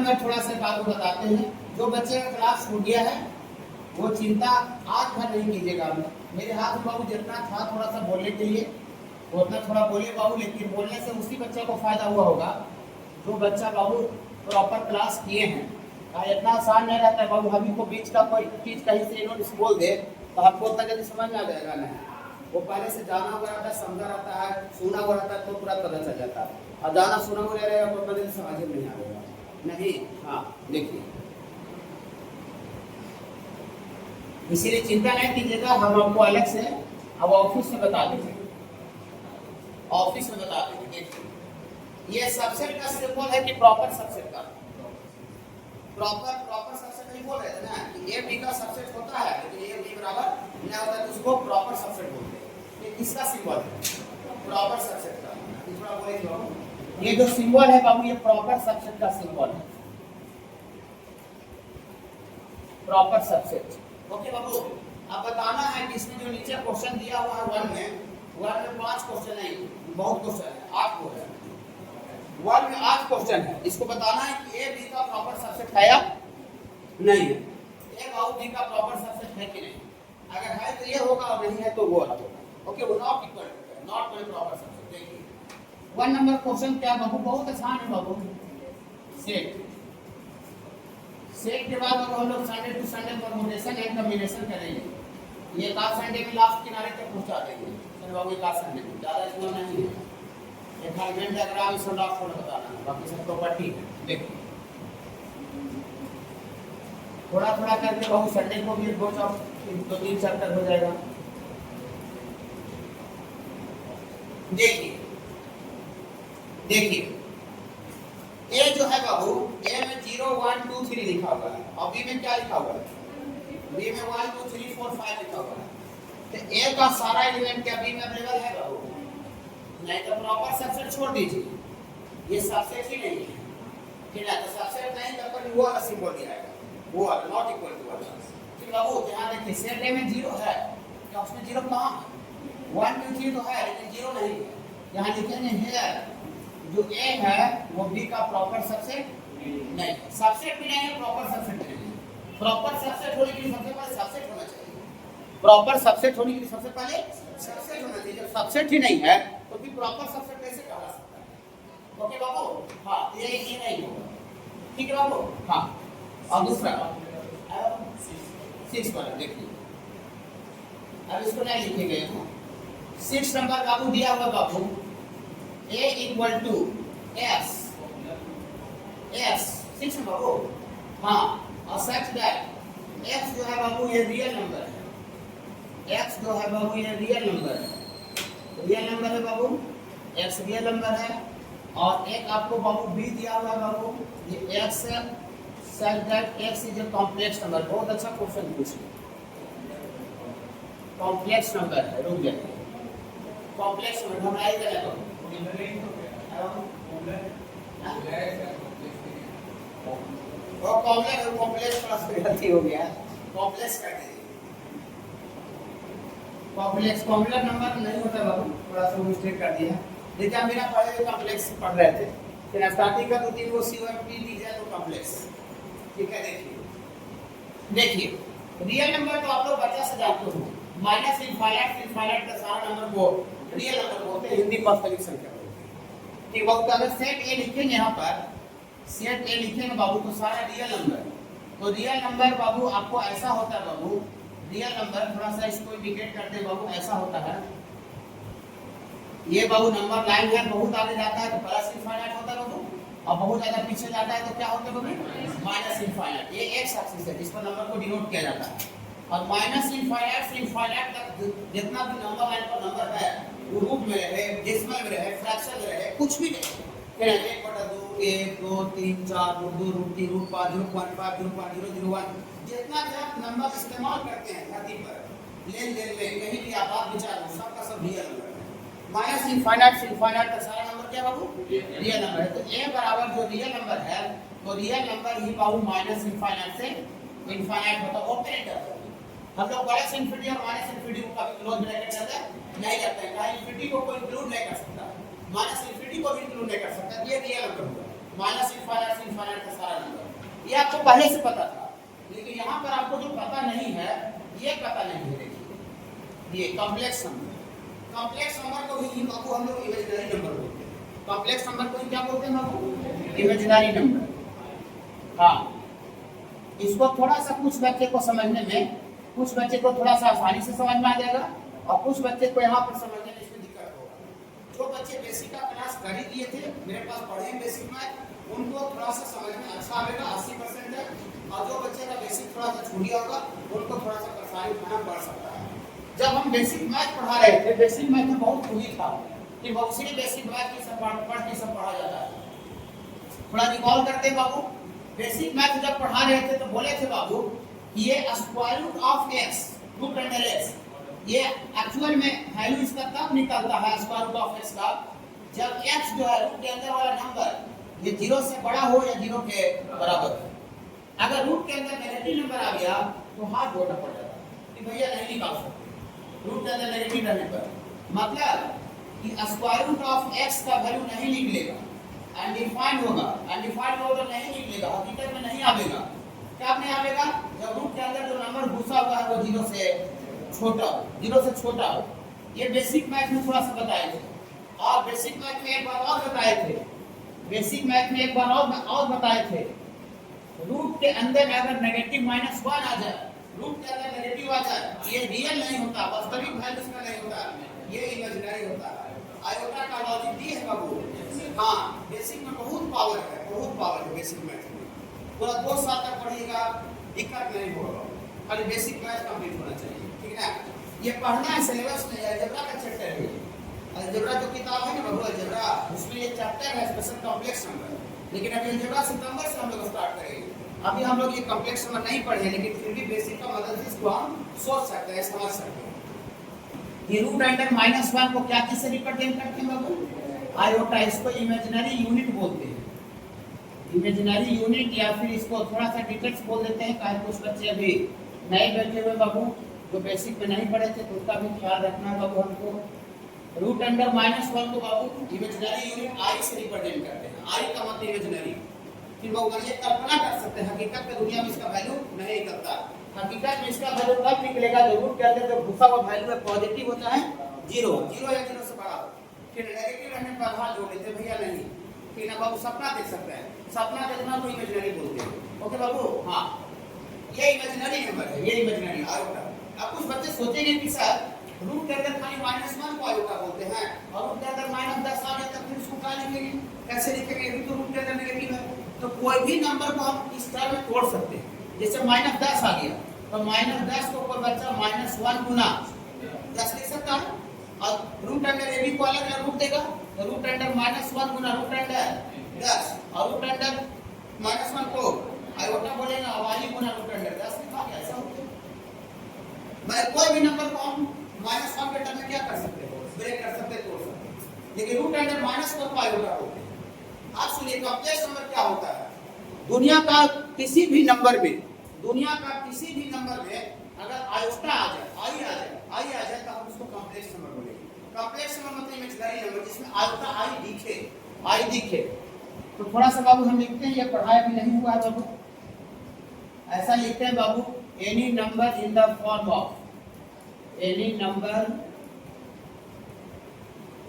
Number थोड़ा सा बात बताते हैं। जो बच्चे का क्लास छूट गया है वो चिंता आज भर नहीं कीजिएगा। मेरे हाथ में बाबू जितना था थोड़ा सा बोलने के लिए वो उतना थोड़ा बोले बाबू, लेकिन बोलने से उसी बच्चे को फायदा हुआ होगा जो बच्चा बाबू प्रॉपर क्लास किए हैं। इतना आसान नहीं रहता है बाबू, हम को बीच का कोई चीज कहीं से इन्होंने बोल दे तो आपको उतना जल्दी समझ में आ जाएगा नहीं। वो पहले से जाना हुआ रहता है, समझा रहता है, सुना हुआ रहता है तो पूरा पता चल जाता है। और जाना सुना हुआ रहेगा तो पता नहीं समझ में नहीं आएगा नहीं। हाँ देखिए, इसीलिए चिंता नहीं कीजिएगा, हम आपको अलग से अब ऑफिस में बता देंगे, ऑफिस में बता देंगे। देखिए ये सबसेट का सिंबल है कि प्रॉपर सबसेट का, प्रॉपर सबसेट नहीं बोल रहे थे ना कि ए बी का सबसेट होता है लेकिन ए बी बराबर नहीं होता है तो उसको प्रॉपर सबसेट बोलते हैं। ये किसका सिंबल है? प्रॉपर सबसेट का। थोड़ा बोले ये जो सिंबल है बाबू ये प्रॉपर सबसेट का सिंबल है, प्रॉपर सबसेट। ओके बाबू, अब बताना है कि इसमें जो नीचे क्वेश्चन दिया हुआ है वन में 5 क्वेश्चन है, बहुत क्वेश्चन है, 8 क्वेश्चन है, वन में 8 क्वेश्चन है। इसको बताना है कि ए बी का प्रॉपर सबसेट है या नहीं है, ए बाबू बी का प्रॉपर सबसेट है कि नहीं। अगर है तो ये होगा और नहीं है तो वो अलग होगा। ओके, वो नॉट इक्वल टू, नॉट कोई प्रॉपर सबसेट। देखिए 1 नंबर क्वेश्चन क्या बाबू, बहुत आसान है बाबू। सेट के बाद अब हम लोग Sunday to Sunday permutation and combination करेंगे। ये का संडे में लास्ट किनारे तक पहुंचा देंगे। चलो बाबू का संडे में ज्यादा इसमें नहीं है, ये खाली वेन डायग्राम से लास्ट थोड़ा बताना है, बाकी सब प्रॉपर्टी है। देखो थोड़ा थोड़ा करके बाबू संडे को भी 2-3 चैप्टर हो जाएगा। देखिए ए जो है बाबू, ए में 0 1 2 3 लिखा हुआ है और बी में क्या लिखा हुआ है? बी में 1 2 3 4 5 लिखा हुआ है। तो ए का सारा एलिमेंट क्या बी में अवेलेबल है बाबू? नहीं तो प्रॉपर सबसेट छोड़ दीजिए, ये सबसेट ही नहीं है, ठीक है। तो सबसेट नहीं तब पर वो वाला सिंबल दिया है, वो वाला नॉट इक्वल टू वाला। ठीक बाबू, ध्यान रखिए सेट ए में 0 है, क्या उसमें 0 कहां है? 1 2 3 तो है लेकिन 0 नहीं है। यहां लिखेंगे हियर जो ए है वो बी का प्रॉपर सबसेट नहीं, सबसेट भी नहीं है, प्रॉपर सबसेट नहीं है। प्रॉपर सबसेट होने के लिए सबसे पहले सबसेट होना चाहिए, प्रॉपर सबसेट होने के लिए सबसे पहले सबसेट होना चाहिए। जब सबसेट ही नहीं है तो फिर प्रॉपर सबसेट कैसे कहा जा सकता है? ओके बाबू, हाँ ये नहीं होगा, ठीक है बाबू। हाँ और दूसरा 6 पर देखिए, अब इसको नहीं लिखेंगे। 6 नंबर बाबू दिया हुआ बाबू A equal to S 6 बाबू। हाँ और सच दैट X जो है बाबू ये रियल नंबर है, X जो है बाबू ये रियल नंबर है, रियल नंबर है बाबू, X रियल नंबर है। और एक आपको बाबू B दिया हुआ है बाबू, ये X such that X is a complex number. बहुत अच्छा क्वेश्चन पूछिए, कॉम्प्लेक्स नंबर है, रुक जाइए, कॉम्प्लेक्स नंबर हम आई करें तो वो कॉम्प्लेक्स प्लस गलती हो गया, कॉम्प्लेक्स कर दीजिए। कॉम्प्लेक्स नंबर नहीं होता बाबू, थोड़ा सा मिस्टेक कर दिया। देखिए मेरा पहले कॉम्प्लेक्स पढ़ रहे थे, फिर स्टार्टिंग का 2-3 वो COMP लीजिए तो कॉम्प्लेक्स, ठीक है। देखिए रियल नंबर तो आप लोग बच्चा से जानते हो, माइनस इनफाइनाइट का सारा नंबर को रियल नंबर बोलते हैं, हिंदी वास्तविक संख्या बोलते हैं। ठीक बाबू, तो अगर सेट ए लिखेंगे यहाँ पर, सेट ए लिखेंगे बाबू तो सारा रियल नंबर, तो रियल नंबर बाबू आपको ऐसा होता है बाबू, रियल नंबर थोड़ा सा इसको इंडिकेट कर दे बाबू, ऐसा होता है ये बाबू नंबर लाइन है, बहुत आगे जाता है तो प्लस इनफाइनाइट होता है बाबू, और बहुत ज्यादा पीछे जाता है तो क्या होता है बाबू? Minus infinite. ये एक्स एक्सिस है जिस पर नंबर को डिनोट किया जाता है। और माइनस इनफाइनाइट से इनफाइनाइट तक जितना भी नंबर लाइन पर नंबर है वो रूट में रहे, डेसिमल में रहे, फ्रैक्शन में रहे, कुछ भी नहीं, 1/2 1 2 3 4 2 3 5 0.5 0.001 जितना भी आप नंबर इस्तेमाल करते हैं धरती पर लेन देन में कहीं भी आप विचार हो, सबका सब रियल नंबर है। माइनस इनफाइनाइट से इनफाइनाइट का सारा नंबर क्या बाबू? रियल नंबर है। तो a बराबर जो रियल नंबर है तो रियल नंबर ही बाबू माइनस इनफाइनाइट से इनफाइनाइट होता है, ऑपरेटर। हम लोग प्लस इनफिनिटी और माइनस इनफिनिटी को कभी क्लोज ब्रैकेट करते नहीं करते हैं, कहीं इनफिनिटी को कोई इंक्लूड नहीं कर सकता, माइनस इनफिनिटी को भी इंक्लूड नहीं कर सकता। ये रियल नंबर हुआ, माइनस इनफाइनाइट से इनफाइनाइट का सारा नंबर। ये आपको पहले से पता था, लेकिन यहाँ पर आपको जो पता नहीं है, ये पता नहीं है। देखिए ये कॉम्प्लेक्स नंबर, कॉम्प्लेक्स नंबर को ही बाबू हम लोग इमेजिनरी नंबर बोलते हैं। कॉम्प्लेक्स नंबर को ही क्या बोलते हैं बाबू? Imaginary number. हाँ, इसको थोड़ा सा कुछ बच्चे को समझने में, कुछ बच्चे को थोड़ा सा आसानी से समझ में आ जाएगा और कुछ बच्चे को यहाँ पर समझने में इसमें दिक्कत होगा। जो बच्चे बेसिक का क्लास कर ही दिए थे, मेरे पास पढ़े बेसिक में, उनको थोड़ा सा समझ में अच्छा आएगा 80% है, और जो बच्चे का बेसिक थोड़ा सा छूट गया होगा उनको थोड़ा सा परेशानी उठाना पड़ सकता है। जब हम बेसिक मैथ पढ़ा रहे थे, बेसिक मैथ में बहुत खूबी था कि बहुत सी बेसिक मैथ की सब पढ़ के सब पढ़ा जाता है। थोड़ा रिकॉल करते हैं बाबू, बेसिक मैथ जब पढ़ा रहे थे तो बोले थे बाबू ये square root of x, root under x, ये एक्चुअल में वैल्यू इसका तब निकलता है स्क्वायर रूट ऑफ एक्स का जब एक्स जो है रूट के अंदर वाला नंबर ये 0 से बड़ा हो या 0 के बराबर हो। अगर रूट के अंदर नेगेटिव नंबर आ गया तो हाथ जोड़ना पड़ जाता है कि भैया नहीं निकाल सकते रूट के अंदर नेगेटिव रहने पर, मतलब कि स्क्वायर रूट ऑफ एक्स का वैल्यू नहीं निकलेगा, अनडिफाइंड होगा, अनडिफाइंड होगा तो नहीं निकलेगा, हकीकत में नहीं आवेगा। क्या नहीं आवेगा? जब रूट के अंदर जो नंबर घुसा हुआ है वो 0 से छोटा हो, 0 से छोटा हो। ये बेसिक मैथ में थोड़ा सा बताए थे, और बेसिक मैथ में एक बार और बताए थे, बेसिक मैथ में एक बार और बताए थे, रूट के अंदर अगर नेगेटिव -1 आ जाए, रूट के अंदर नेगेटिव आ जाए, ये रियल नहीं होता, वास्तविक वैल्यू इसका नहीं होता, ये इमेजिनरी होता है। आयोटा का लॉजिक ये है बाबू। हाँ, बेसिक में बहुत पावर है, बहुत पावर है बेसिक मैथ में। पूरा 2 साल तक पढ़िएगा, दिक्कत नहीं होगा, खाली बेसिक मैथ कंप्लीट होना चाहिए, ठीक है। ये पढ़ना है, सिलेबस में अलजेब्रा का चैप्टर है। अलजेब्रा जो किताब है ना बाबू, अलजेब्रा, उसमें ये चैप्टर है स्पेशल कॉम्प्लेक्स नंबर, लेकिन अभी अलजेब्रा सितंबर से हम लोग स्टार्ट करेंगे। अभी हम लोग ये कॉम्प्लेक्स नंबर नहीं पढ़े, लेकिन फिर भी बेसिक का मदद से इसको हम सोच सकते हैं, समझ सकते हैं। ये रूट अंडर -1 को क्या किससे रिप्रेजेंट करते हैं बाबू? आयोटा, इसको इमेजिनरी यूनिट बोलते हैं, इमेजिनरी यूनिट, या फिर इसको थोड़ा सा डिटेल्स बोल देते हैं। काहे कुछ बच्चे अभी नए बैठे हुए बाबू जो बेसिक में नहीं पढ़े थे, तो उसका भी ख्याल रखना है बाबू हमको। रूट अंडर -1 को बाबू इमेजिनरी यूनिट आई से रिप्रेजेंट करते हैं, आई का मतलब इमेजिनरी। फिर बाबू ये कल्पना कर सकते हैं, हकीकत में दुनिया में इसका वैल्यू नहीं निकलता। हकीकत में इसका वैल्यू तब निकलेगा जब रूट के अंदर जो घुसा हुआ वैल्यू है पॉजिटिव होता है, 0 या 0 से बड़ा। फिर नेगेटिव रहने पर हाथ जोड़ लेते भैया नहीं, फिर ना बाबू सपना देख सकते हैं, सपना देखना को इमेजिनरी बोलते हैं। ओके बाबू, हाँ, ये इमेजिनरी नंबर है, ये इमेजिनरी आयोटा। अब कुछ बच्चे सोचेंगे कि सर रूट के अंदर खाली -1 को आयोटा बोलते हैं, और रूट के अंदर -10 आ गया तब फिर इसको क्या लिखेंगे, कैसे लिखेंगे? ये तो रूट के अंदर नेगेटिव है। तो कोई भी नंबर को हम इस तरह में तोड़ सकते हैं, जैसे -10 आ गया तो -10 को कोई बच्चा -1 गुना 10 लिख सकता है, और रूट अंडर ए बी को अलग अलग रूट देगा, तो रूट अंडर -1 गुना रूट अंडर 10, और रूट अंडर -1 को आयोटा बोलेगा, वाली गुना रूट अंडर 10 लिखा गया। ऐसा होता है, मैं कोई भी नंबर को हम -1 के टर्म में क्या कर सकते हैं, ब्रेक कर सकते हैं, तोड़ सकते हैं, लेकिन रूट अंडर -1 को आयोटा बोलते हैं। आप सुनिए कॉम्प्लेक्स नंबर क्या होता है। दुनिया का किसी भी नंबर में, दुनिया का किसी भी नंबर में अगर आयोटा आ जाए, आई आ जाए तो हम उसको कॉम्प्लेक्स नंबर बोलेंगे। कॉम्प्लेक्स नंबर मतलब इमेजिनरी नंबर जिसमें आयोटा आई दिखे। तो थोड़ा सा बाबू हम लिखते हैं, ये पढ़ाया भी नहीं हुआ है बाबू, ऐसा लिखते हैं बाबू, any number in the form of, any number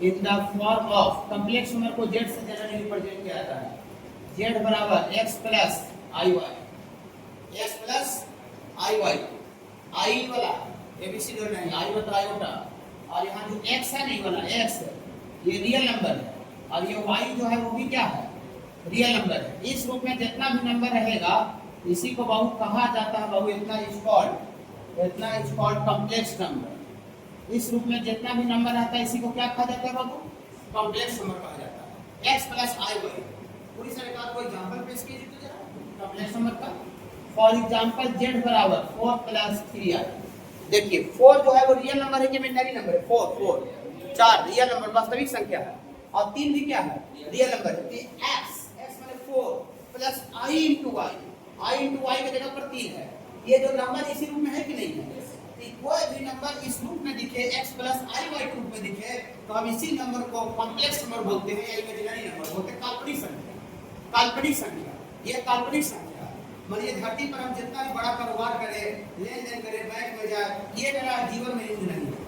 in the form of, complex number को z से जनरली रिप्रेजेंट किया जाता है, z बराबर x plus iy, x plus iy, i वाला एबीसी जो नहीं, i बता आयोटा, और यहाँ जो x है नहीं वाला x, ये रियल नंबर है, और ये y जो है वो भी क्या है, रियल नंबर है। इस रूप में जितना भी नंबर रहेगा इसी को बाबू कहा जाता है बाबू, इतना इज कॉल्ड कॉम्प्लेक्स नंबर। इस रूप में जितना भी नंबर आता है इसी को क्या कहा जाता है बाबू, कॉम्प्लेक्स नंबर कहा जाता है। x प्लस iy, पूरी सरकार को एग्जांपल पेश कीजिए तो जरा कॉम्प्लेक्स नंबर का। फॉर एग्जांपल z बराबर 4 प्लस 3i। देखिए 4 जो है वो रियल नंबर है कि इमेजिनरी नंबर है? 4 रियल नंबर, वास्तविक संख्या है, और 3 भी क्या है, रियल नंबर है। x माने 4 प्लस i into y की जगह पर 3 है। ये जो नंबर इसी रूप में है कि नहीं है? कोई भी नंबर इस रूप में दिखे, x प्लस i y के रूप में दिखे, तो हम इसी नंबर को कॉम्प्लेक्स नंबर बोलते हैं या इमेजिनरी नंबर बोलते हैं। काल्पनिक संख्या, ये काल्पनिक संख्या। मानिए धरती पर हम जितना भी बड़ा कारोबार करें, लेन देन करें, बैंक में जाए, ये मेरा जीवन में यूज नहीं है।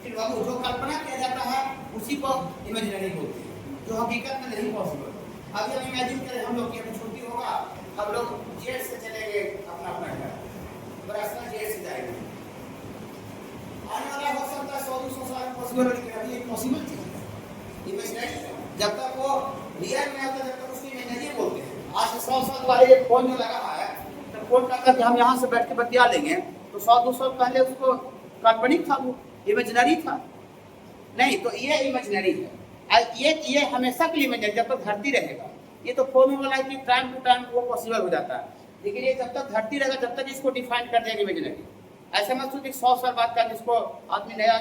फिर बाबू जो कल्पना किया जाता है उसी को इमेजिनरी बोलते हैं, जो हकीकत में नहीं पॉसिबल। अभी हम इमेजिन करें हम लोग की अभी छुट्टी होगा, हम लोग जेट से चलेंगे अपना अपना घर, बराबर जेट से जाएंगे। आने वाला हो सकता है 100-200 साल पॉसिबल, लेकिन अभी एक पॉसिबल चीज है इमेजिनरी। जब तक वो रियल में आता है तब तक उसको इमेजिनरी बोलते हैं। आज से 100 साल पहले ये फोन जो लगा है, तो फोन का कि हम यहाँ से बैठ के बतिया लेंगे, तो 100-200 पहले उसको काल्पनिक था, वो इमेजिनरी था नहीं। तो ये इमेजिनरी है, ये हमेशा के लिए इमेजिनरी, जब तक धरती रहेगा। ये तो फोन वाला है कि टाइम टू टाइम वो पॉसिबल हो जाता है, लेकिन ये जब तक धरती रहेगा जब तक इसको डिफाइन कर देगा इमेजिनरी। ऐसा मत सोचिए 100 साल बाद का जिसको आदमी नया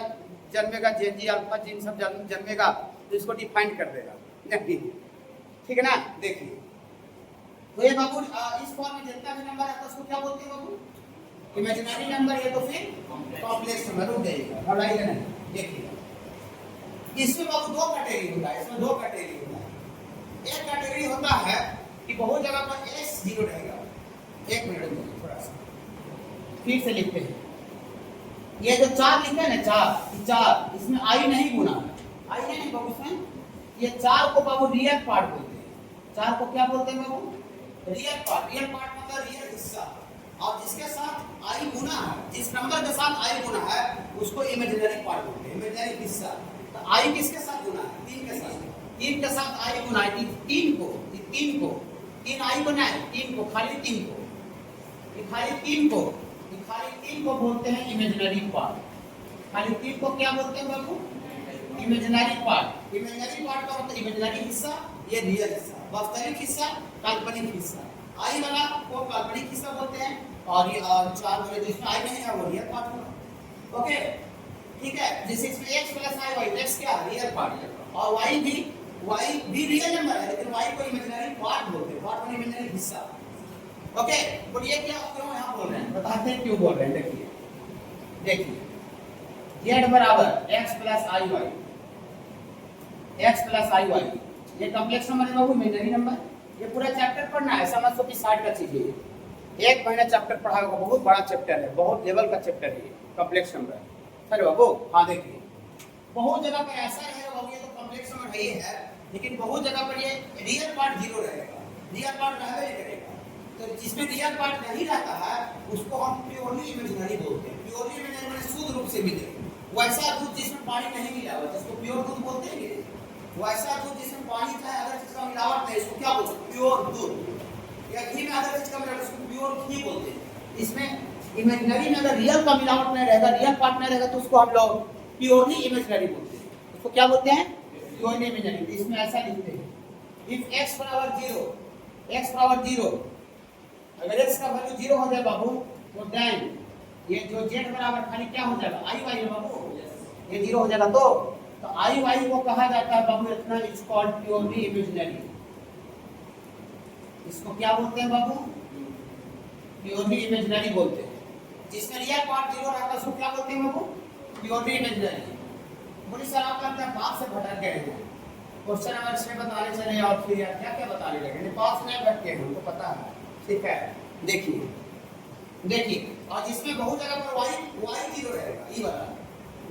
जन्मेगा, जेनजी अल्फा जीन सब जन्मेगा तो इसको डिफाइन कर देगा नहीं, ठीक है ना। देखिए तो ये बाबू इस फॉर्म में जितना भी नंबर आता है उसको क्या बोलते हैं बाबू, इमेजिनरी नंबर। ये तो फिर कॉम्प्लेक्स नंबर रुक जाएगा, घबराइएगा नहीं। देखिए इसमें बाबू दो कैटेगरी होता है, इसमें दो कैटेगरी होता है। एक कैटेगरी होता है कि बहुत जगह पर s 0 रहेगा। एक मिनट रुकिए थोड़ा सा, फिर से लिखते हैं। ये जो 4 लिखे हैं ना, 4 इसमें i नहीं गुना है, i नहीं बाबू इसमें। ये 4 को बाबू रियल पार्ट बोलते हैं। 4 को क्या बोलते हैं बाबू, रियल पार्ट। रियल पार्ट मतलब रियल हिस्सा, और जिसके साथ i गुना है, जिस नंबर के साथ i गुना है उसको इमेजिनरी पार्ट बोलते हैं, इमेजिनरी हिस्सा। तो i किसके साथ गुना है, 3 के साथ। 3 के साथ i गुना है 3 को, 3 i गुना है 3 को, खाली 3 को, खाली 3 को, खाली 3 को बोलते हैं इमेजिनरी पार्ट। खाली 3 को क्या बोलते हैं बाबू, इमेजिनरी पार्ट। इमेजिनरी पार्ट का मतलब इमेजिनरी हिस्सा, ये रियल हिस्सा, वास्तविक हिस्सा, काल्पनिक हिस्सा। आई वाला को काल्पनिक हिस्सा बोलते हैं, और ये 4 वाले जिसमें आई नहीं है वो रियल पार्ट होगा। ओके ठीक है। जैसे इसमें x + i y, x क्या है, रियल पार्ट, और y भी रियल नंबर है, लेकिन y को इमेजिनरी पार्ट बोलते हैं, पार्ट मतलब इमेजिनरी हिस्सा। ओके बोलिए क्या क्यों यहाँ बोल रहे हैं, बताते हैं क्यों बोल रहे हैं। देखिए z बराबर x + i y, x + i y, ये कॉम्प्लेक्स नंबर है बाबू, इमेजिनरी नंबर। ये पूरा चैप्टर पढ़ना है, समझ सो कि 60 का चीज है। एक महीना चैप्टर पढ़ा होगा, बहुत बड़ा चैप्टर है, बहुत लेवल का चैप्टर है, कॉम्प्लेक्स नंबर। चलो बाबू हाँ देखिए, बहुत जगह पर ऐसा रहेगा बाबू, ये तो कॉम्प्लेक्स नंबर है, लेकिन बहुत जगह पर ये रियल पार्ट 0 रहेगा, रियल पार्ट रहबे नहीं करेगा। तो जिसमें रियल पार्ट नहीं रहता है उसको हम प्योरली इमेजिनरी बोलते हैं। प्योरली इमेजिनरी माने शुद्ध रूप से मिले, वैसा दूध जिसमें पानी नहीं मिला हुआ, जिसको प्योर दूध बोलते हैं। वैसा दूध जिसमें पानी था, अगर चीज का मिलावट नहीं, इसको क्या बोलते हैं, प्योर दूध। या घी में अगर चीज का मिलावट, उसको प्योर घी बोलते हैं। इसमें इमेजिनरी में अगर रियल का मिलावट नहीं रहेगा, रियल पार्ट नहीं रहेगा, तो उसको हम लोग प्योरली इमेजिनरी बोलते हैं। उसको क्या बोलते हैं, प्योरली इमेजिनरी। इसमें ऐसा लिखते हैं, इफ x = 0, x = 0, अगर x का वैल्यू 0 हो जाए बाबू, तो देन ये जो z बराबर खाली क्या हो जाएगा, i y है बाबू, ये 0 हो जाएगा। तो i y को कहा जाता है बाबू, इतना इट्स कॉल्ड प्योरली इमेजिनरी। इसको क्या बोलते हैं बाबू, प्योरली इमेजिनरी बोलते हैं। जिसमें रियल पार्ट 0 रहता है उसको क्या बोलते हैं बाबू, प्योरली इमेजिनरी। बोलिए सर आप लगता है बात से भटक गए हैं, क्वेश्चन नंबर 6 बताने चले और फिर यार क्या क्या बताने लगे, पास नहीं भटके हैं, हमको पता है। ठीक है देखिए, और जिसमें बहुत जगह पर y 0 रहेगा, ये वाला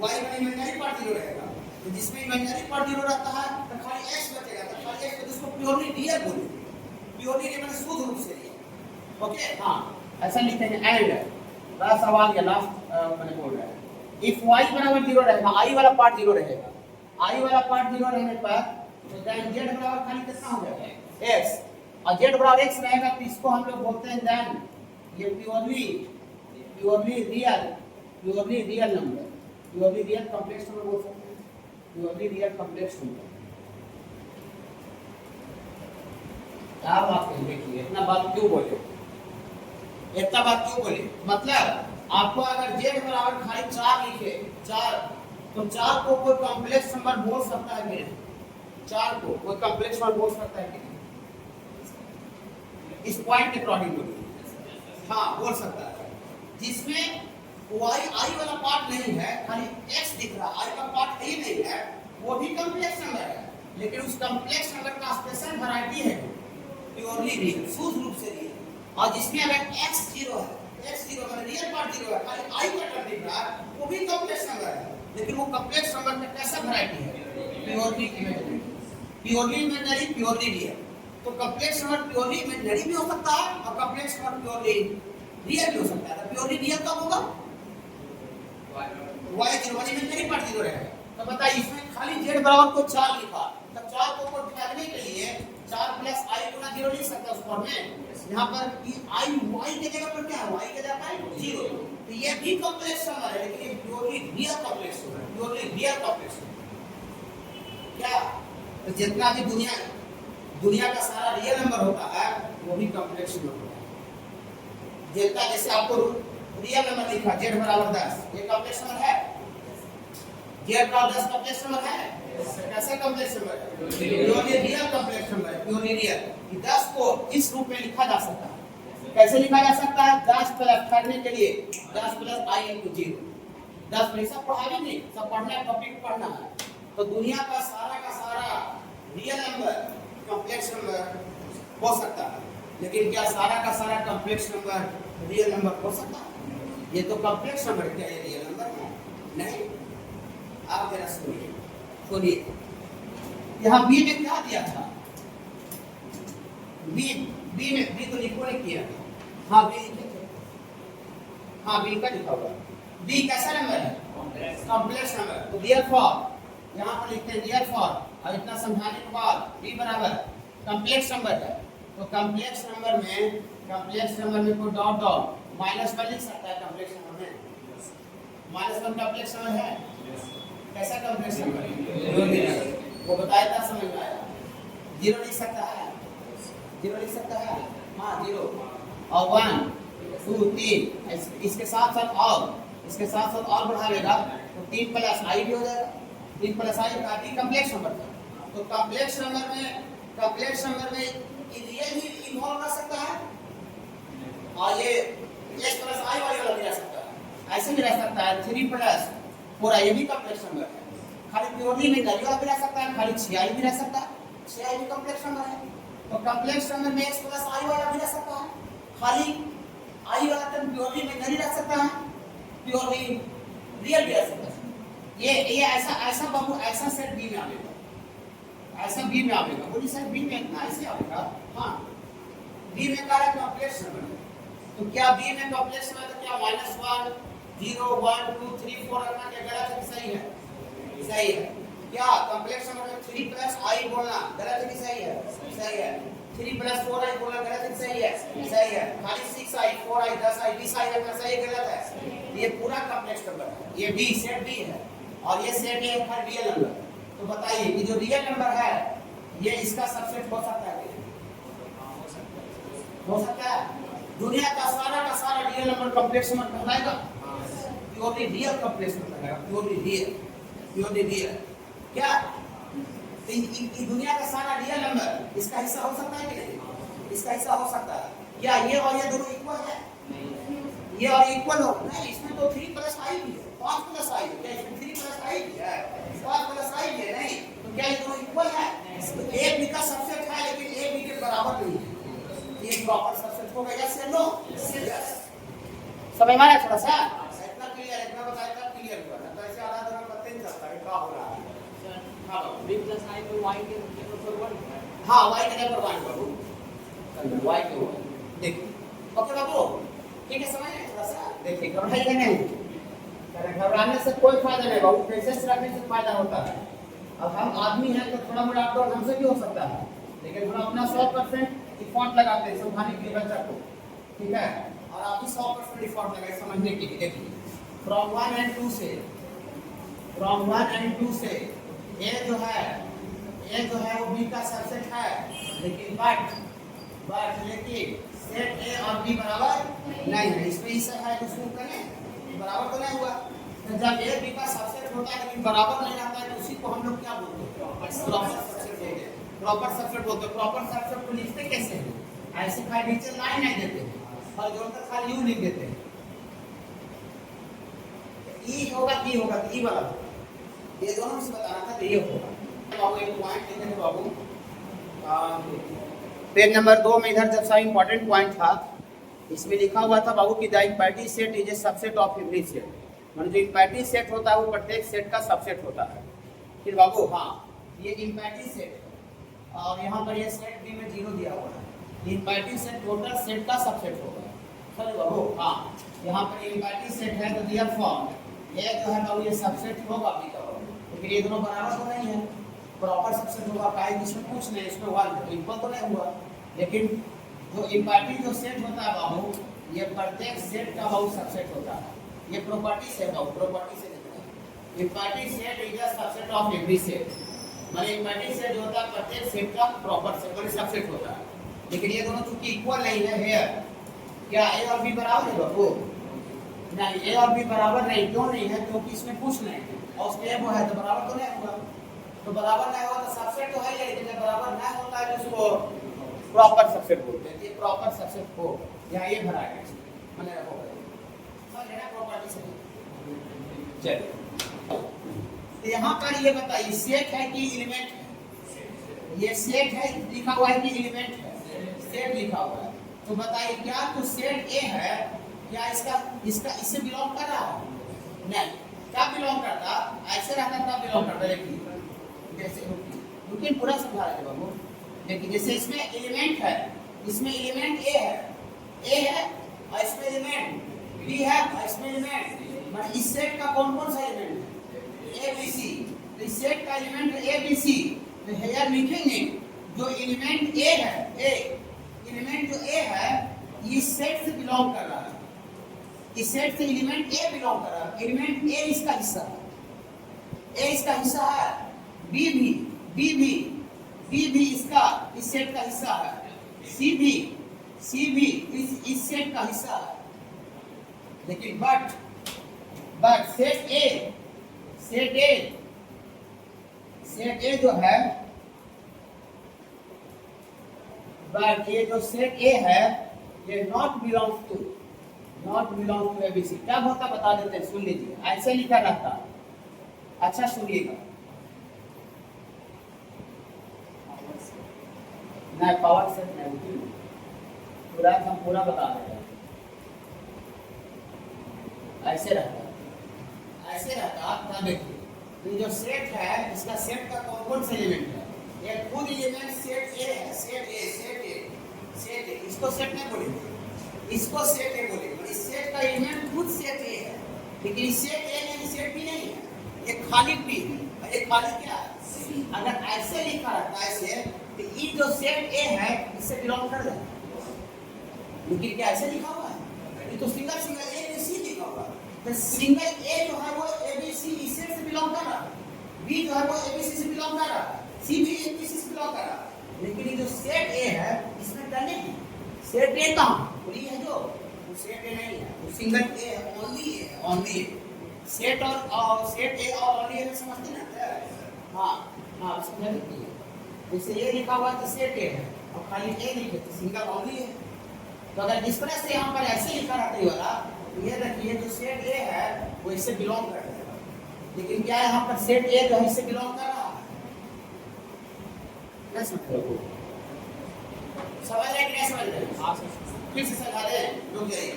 y में इमेजिनरी पार्ट 0 रहेगा। तो जिसमें इमेजिनरी पार्ट 0 रहता है तो खाली x बचेगा, तो खाली x, तो इसको प्योरली रियल बोलेंगे। प्योरली रियल माने शुद्ध रूप से रियल। ओके हाँ ऐसा लिखते हैं। एंड बड़ा सवाल के लास्ट मैंने बोल रहा है, इफ y = 0 रहेगा, i वाला पार्ट 0 रहेगा, i वाला पार्ट 0 रहने पर तो देन z बराबर खाली कितना हो जाएगा, x, और z बराबर x रहेगा, तो इसको हम लोग बोलते हैं देन ये purely real number, purely real complex number बोल सकते हैं, प्योरली रियल कॉम्प्लेक्स नंबर। क्या बात है, देखिए इतना बात क्यों बोले, मतलब आपको अगर z बराबर खाली 4 लिखे, 4, तो 4 को कोई कॉम्प्लेक्स नंबर बोल सकता है कि नहीं, 4 को कोई कॉम्प्लेक्स नंबर बोल सकता है कि नहीं, इस पॉइंट के अकॉर्डिंग बोलिए। हाँ बोल सकता है। जिसमें i वाला पार्ट नहीं है, खाली x दिख रहा, i का पार्ट ही नहीं है, वो भी कॉम्प्लेक्स नंबर है, लेकिन उस कॉम्प्लेक्स नंबर का स्पेशल वैरायटी है प्योरली रियल, शुद्ध रूप से रियल। और जिसमें अगर x 0 है, x 0 मतलब रियल पार्ट 0 है, खाली i का टर्म दिख रहा है, वो भी कॉम्प्लेक्स नंबर है, लेकिन वो कॉम्प्लेक्स नंबर में कैसा वैरायटी है, purely imaginary, purely imaginary, purely real. तो कॉम्प्लेक्स नंबर प्योरली इमेजिनरी भी हो सकता है और कॉम्प्लेक्स नंबर प्योरली रियल भी हो सकता है। तो प्योरली रियल कब होगा, y 0 वाली इमेजिनरी पार्ट 0 रहेगा। तो बताइए इसमें खाली z बराबर को 4 लिखा, तो 4 को दिखाने के लिए 4 प्लस i गुना 0 लिख सकता है उस फॉर्म में। यहाँ पर i y के जगह पर क्या है, y के जगह पर 0, तो ये भी कॉम्प्लेक्स नंबर है, लेकिन ये प्योरली रियल कॉम्प्लेक्स नंबर है, प्योरली रियल कॉम्प्लेक्स नंबर। क्या तो जितना भी दुनिया का सारा रियल नंबर होता है वो भी कॉम्प्लेक्स नंबर होता है। जितना जैसे आपको रियल नंबर लिखा z बराबर 10, ये कॉम्प्लेक्स नंबर है, z बराबर 10 कॉम्प्लेक्स नंबर है, कैसा कॉम्प्लेक्स नंबर है, प्योरली रियल कॉम्प्लेक्स नंबर है, प्योरली रियल। 10 को इस रूप में लिखा जा सकता है, कैसे लिखा जा सकता है, 10 प्लस करने के लिए 10 प्लस i into 0, 10 प्लस सब पढ़ाई नहीं, सब पढ़ना टॉपिक पढ़ना है। तो दुनिया का सारा रियल नंबर कॉम्प्लेक्स नंबर हो सकता है, लेकिन क्या सारा का सारा कॉम्प्लेक्स नंबर रियल नंबर हो सकता है, ये तो कॉम्प्लेक्स नंबर, क्या ये रियल नंबर है, नहीं। आप जरा सुनिए, यहाँ बी में क्या दिया था, बी में बी तो लिखो नहीं किया, हाँ बी लिखे थे, हाँ बी का लिखा हुआ, बी कैसा नंबर है, कॉम्प्लेक्स नंबर। तो देयरफॉर यहाँ पर लिखते हैं देयरफॉर, और इतना समझाने के बाद बी बराबर कॉम्प्लेक्स नंबर है। तो कॉम्प्लेक्स नंबर में कोई डॉट -1 लिख सकता है, कॉम्प्लेक्स नंबर में -1 कॉम्प्लेक्स नंबर है, कैसा कॉम्प्लेक्स नंबर, वो बताया था, समझ में आया। 0 लिख सकता है, 0 लिख सकता है, हाँ 0 और 1 2 3, इसके साथ साथ और बढ़ा लेगा तो 3 प्लस i भी हो जाएगा, 3 प्लस i का भी कॉम्प्लेक्स नंबर था। तो कॉम्प्लेक्स नंबर में रियल भी इन्वॉल्व कर सकता है, और ये x प्लस i वाला भी रह सकता है, ऐसे भी रह सकता है 3 प्लस 4i, ये भी कॉम्प्लेक्स नंबर है। खाली प्योरली में वाला भी रह सकता है, खाली 6i भी रह सकता है, 6i भी कॉम्प्लेक्स नंबर है। तो कॉम्प्लेक्स नंबर में x प्लस i वाला भी रह सकता है, खाली i वाला टर्म प्योरली में नहीं रह सकता है, प्योरली रियल भी रह सकता है। ये ऐसा बाबू ऐसा सेट बी में आएगा, ऐसा बी में आएगा, बोली सर बी में इतना ऐसे आएगा, हाँ बी में क्या है, कॉम्प्लेक्स नंबर। तो क्या बी में कॉम्प्लेक्स नंबर, तो क्या -1 0 1 2 3 4 रखना क्या गलत है कि सही है, सही है। क्या कॉम्प्लेक्स नंबर में 3 प्लस i बोलना गलत है कि सही है, सही है। 3 प्लस 4i बोलना गलत है कि सही है, सही है। खाली 6i 4i 10i 20i रखना सही गलत है, ये पूरा कॉम्प्लेक्स नंबर है, ये बी सेट बी है, और ये सेट है हर रियल नंबर। तो बताइए कि जो रियल नंबर है ये इसका सबसेट हो सकता है, हो सकता है। दुनिया का सारा रियल नंबर कॉम्प्लेक्स नंबर कहलाएगा, प्योरली रियल कॉम्प्लेक्स नंबर कहलाएगा, प्योरली रियल। क्या दुनिया का सारा रियल नंबर इसका हिस्सा हो सकता है कि नहीं, इसका हिस्सा हो सकता है। क्या ये और ये दोनों इक्वल है, ये और इक्वल हो, नहीं इसमें तो 3 प्लस i भी है, 5 प्लस i है, क्या इसमें 3 प्लस i भी है, 5 प्लस i भी है, नहीं तो क्या ये दोनों इक्वल है, एक बी का सबसेट है लेकिन एक बी के बराबर नहीं है, ये प्रॉपर सबसेट होगा, यस या नो, यस। समझ में आया थोड़ा सा, इतना क्लियर, इतना बताया था क्लियर हुआ ना, तो ऐसे आधा आधा पता नहीं चलता है क्या हो रहा है। हां b प्लस i को y के जगह पर 1, हां y के जगह पर 1 बाबू, y के 1 देखिए, ओके बाबू ठीक है, समझ में थोड़ा सा, देखिए घबराइएगा नहीं, घबराने से कोई फायदा नहीं बाबू, पेशेंस रखने से फायदा होता है। अब हम आदमी हैं तो थोड़ा मोड़ा अपडाउन हमसे भी हो सकता है, लेकिन हम अपना 100% एफर्ट लगाते हैं समझाने के लिए बच्चा को, ठीक है, और आप भी 100% एफर्ट लगाइए समझने के लिए। देखिए फ्रॉम 1 and 2 से ए जो है वो बी का सबसेट है, लेकिन लेकिन सेट ए और बी बराबर नहीं है, इसमें ही सब है, उसको करें बराबर तो नहीं हुआ। तो जब ए बी का सबसेट होता है लेकिन बराबर नहीं आता है तो उसी को हम लोग क्या बोलते हैं, प्रॉपर सबसेट बोलते हैं, प्रॉपर सबसेट बोलते हैं। प्रॉपर सबसेट को लिखते कैसे हैं, ऐसे खाली नीचे लाइन नहीं देते हैं और जोड़कर खाली यू लिख देते हैं, ई होगा ई होगा ई वाला, ये दोनों से बताना था, तो ये होगा। बाबू एक पॉइंट लिखे थे बाबू पेज नंबर 2 में, इधर जब सा इंपॉर्टेंट पॉइंट था इसमें लिखा हुआ था बाबू कि the empty set is a subset of every set, मतलब जो इम्पैरिटी सेट होता है वो प्रत्येक सेट का सबसेट होता है। फिर बाबू हाँ, ये इम्पैरिटी सेट है और यहाँ पर ये सेट बी में 0 दिया हुआ है। इम्पैरिटी सेट टोटल सेट का सबसेट होगा। चलो बाबू हाँ, यहाँ पर इम्पैरिटी सेट है तो दियर फॉर्म ये जो है बाबू ये सबसेट होगा बी का, तो फिर ये दोनों बराबर तो नहीं है, प्रॉपर सबसेट होगा। काहे इसमें कुछ नहीं, इसमें 1 तो इक्वल तो नहीं हुआ। लेकिन जो इम्पैरिटी जो सेट होता है बाबू, ये प्रत्येक सेट का बाबू सबसेट होता है। ये प्रॉपर्टी से बाबू, प्रॉपर्टी से लिखते हैं empty set is the subset of every set, मतलब इम्पैरिटी सेट जो होता है प्रत्येक सेट का प्रॉपर सेट मतलब सबसेट होता है। लेकिन ये दोनों चूंकि इक्वल नहीं है हियर, क्या ए और बी बराबर है बाबू? नहीं, ए और बी बराबर नहीं। क्यों नहीं है? क्योंकि इसमें कुछ नहीं है और उसमें वो है तो बराबर तो नहीं होगा। तो बराबर नहीं होगा तो सबसेट तो है, लेकिन जब बराबर नहीं होता है तो उसको प्रॉपर सबसेट बोलते हैं। ये प्रॉपर सबसेट हो यहाँ ये भरा है मैंने रखो समझ लेना प्रॉपर्टी से। चलिए तो यहाँ पर ये बताइए सेट है कि एलिमेंट है? ये सेट है लिखा हुआ है कि एलिमेंट है? सेट लिखा हुआ है। तो बताइए क्या तो सेट ए है, क्या इसका इससे बिलोंग कर रहा है? नहीं। क्या बिलोंग करता? ऐसे रहता तब बिलोंग करता। देखिए जैसे रुकिए पूरा समझा रहे बाबू। देखिए जैसे इसमें एलिमेंट है, इसमें एलिमेंट ए है और इसमें एलिमेंट बी है और इसमें एलिमेंट, मतलब इस सेट का कौन कौन सा एलिमेंट है? A B C. तो इस सेट का एलिमेंट है ए बी सी। तो हेयर लिखेंगे जो एलिमेंट ए है, एलिमेंट जो ए है इस सेट से बिलोंग कर रहा है। इस सेट से एलिमेंट ए बिलोंग कर रहा है। एलिमेंट ए इसका हिस्सा है, ए इसका हिस्सा है, बी भी इसका इस सेट का हिस्सा है, सी भी इस सेट का हिस्सा है। लेकिन बट सेट ए जो है, बट ये जो सेट ए है ये नॉट बिलोंग्स टू एबीसी। क्या होता बता देते हैं, सुन लीजिए। ऐसे लिखा रहता, अच्छा सुनिएगा, नहीं पावर सेट नहीं, पूरा हम पूरा बता रहे हैं। ऐसे रहता तब देखिए तो जो सेट है इसका सेट का कौन से एलिमेंट है? ये खुद एलिमेंट सेट ए है, सेट ए इसको सेट नहीं बोलेंगे, इसको सेट ए बोलेंगे। इस सेट का एलिमेंट खुद सेट ए है, लेकिन सेट ए नहीं सेट बी नहीं है, ये खाली बी है। ये खाली क्या है? अगर ऐसे लिखा रहता है ऐसे तो ये जो सेट ए है इससे बिलोंग कर रहा है। लेकिन क्या ऐसे लिखा हुआ है? ये तो सिंगल ए बी सी लिखा हुआ है। तो सिंगल ए जो है वो ए बी सी इस सेट से बिलोंग कर रहा है, बी जो है वो ए बी सी से बिलोंग कर रहा है, सी भी ए बी सी से बिलोंग कर रहा है। लेकिन ये जो सेट ए है इसमें क्या नहीं है? सेट ए कहाँ पूरी है? जो वो सेट ए नहीं है, वो सिंगल ए है, ओनली ए। सेट और सेट ए और ओनली ए में समझते ना? हाँ समझ लीजिए। जैसे ये लिखा हुआ तो सेट ए है और खाली ए लिखे तो सिंगल ओनली है। तो अगर इस तरह से यहाँ पर ऐसे लिखा रहता है वाला, तो ये देखिए जो सेट ए है वो इससे बिलोंग कर रहा है। लेकिन क्या यहाँ पर सेट ए जो है इससे बिलोंग कर रहा है? नहीं समझ रहे? समझ रहे कि नहीं समझ रहे? फिर से समझा दे, रुक जाइए।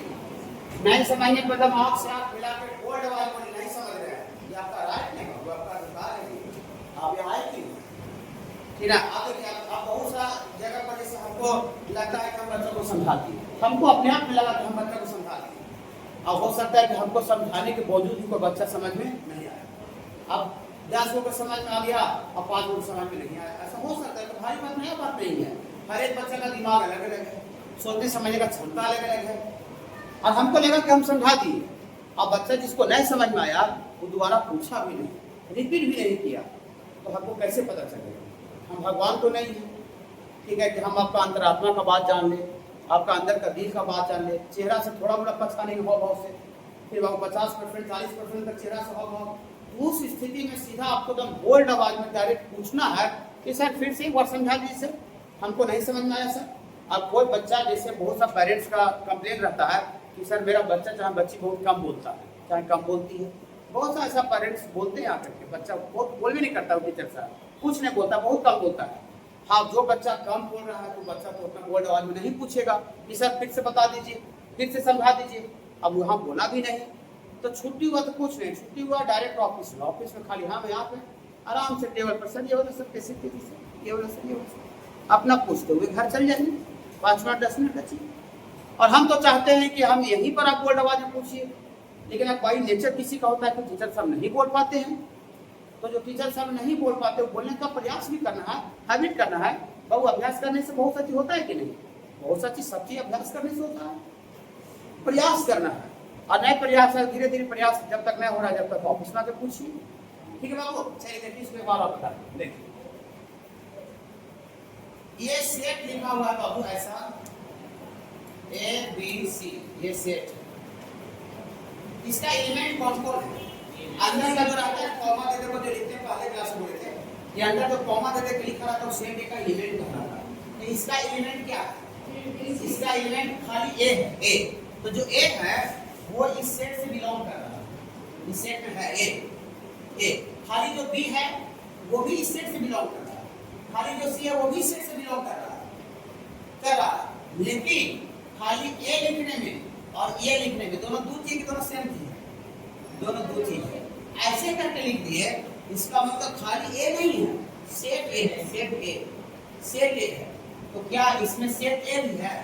नहीं समझने पर मतलब आपसे आप मिला के ओल्ड वाले को नहीं समझ रहे हैं, ये आपका राइट नहीं है, वो आपका अधिकार है। आप यहाँ आए क्यों? ठीक है, आप देखिए आप बहुत सा जगह पर जैसे हमको लगता है कि हम बच्चों को समझाते हैं, हमको अपने आप में लगा कि हम बच्चों को समझाते हैं, और हो सकता है कि हमको समझाने के बावजूद भी कोई बच्चा समझ में नहीं आया। अब 10 लोग को समझ में आ गया और 5 लोग समझ में नहीं आया, ऐसा हो सकता है। तो भारी बात नया बात नहीं है। हर एक बच्चे का दिमाग अलग अलग है, सोचने समझने का क्षमता अलग अलग है। और हमको लगा कि हम समझा दिए, अब बच्चा जिसको नहीं समझ में आया वो दोबारा पूछा भी नहीं, रिपीट भी नहीं किया, तो हमको कैसे पता चलेगा? हम भगवान तो नहीं है, ठीक है, कि हम आपका अंतरात्मा का बात जान ले, आपका अंदर का दिल का बात जान ले। चेहरा से थोड़ा मोड़ा पछा नहीं हो भाव से, फिर वो 50% 40% तक चेहरा से हो भाव, उस स्थिति में सीधा आपको एकदम बोल्ड आवाज में डायरेक्ट पूछना है कि सर फिर से एक बार समझा दीजिए सर, हमको नहीं समझ में आया सर। अब कोई बच्चा, जैसे बहुत सा पेरेंट्स का कंप्लेन रहता है कि सर मेरा बच्चा चाहे बच्ची बहुत कम बोलता है, चाहे कम बोलती है, बहुत सा ऐसा पेरेंट्स बोलते हैं आकर के, बच्चा बहुत बोल भी नहीं करता वो टीचर साहब, कुछ नहीं बोलता, बहुत कम बोलता है। हाँ, जो बच्चा कम बोल रहा है तो बच्चा तो अपना बोल्ड आवाज में नहीं पूछेगा कि सर फिर से बता दीजिए, फिर से समझा दीजिए। अब वहाँ बोला भी नहीं तो छुट्टी हुआ तो कुछ नहीं, छुट्टी हुआ डायरेक्ट ऑफिस में, ऑफिस में खाली हाँ में यहाँ पे आराम से टेबल पर सर ये वाला सर कैसे तेजी से ये वाला सर ये वाला अपना पूछते हुए घर चल जाएंगे, 5 मिनट 10 मिनट बचिए। और हम तो चाहते हैं कि हम यहीं पर आप बोल्ड आवाज में पूछिए, लेकिन अब बाई नेचर किसी का होता है कि टीचर साहब नहीं बोल पाते हैं, तो जो टीचर साहब नहीं बोल पाते बोलने का प्रयास भी करना है, हैबिट करना है। बहु अभ्यास करने से बहुत सा चीज होता है कि नहीं, बहुत सा चीज सब चीज अभ्यास करने से होता है, प्रयास करना है। और नए प्रयास है, धीरे धीरे प्रयास जब तक नहीं हो रहा जब तक ऑफिस में आके पूछिए। ठीक है बाबू, चलिए देखिए इसमें बार आप बता देखिए ये सेट लिखा हुआ है बाबू ऐसा ए बी सी, ये सेट, इसका एलिमेंट कौन कौन है? अंदर का जो रहता है कॉमा देते को जो लिखते हैं पहले क्लास में बोले थे, ये अंदर जो कॉमा देते के लिखा रहता है सेट ए का एलिमेंट कहलाता है। तो इसका एलिमेंट क्या है? इसका एलिमेंट खाली ए है, ए। तो जो ए है वो इस सेट से बिलोंग कर रहा है, इस सेट में है ए। खाली जो बी है वो भी इस सेट से बिलोंग कर रहा है, खाली जो सी है वो भी इस सेट से बिलोंग कर रहा है। लेकिन खाली ए लिखने में और ए लिखने में दोनों दो चीज, दोनों सेम चीज है, दोनों दो चीज है। ऐसे करके लिख दिए, इसका मतलब खाली ए नहीं है, सेट ए है, सेट ए, सेट ए है। तो क्या इसमें सेट ए भी है?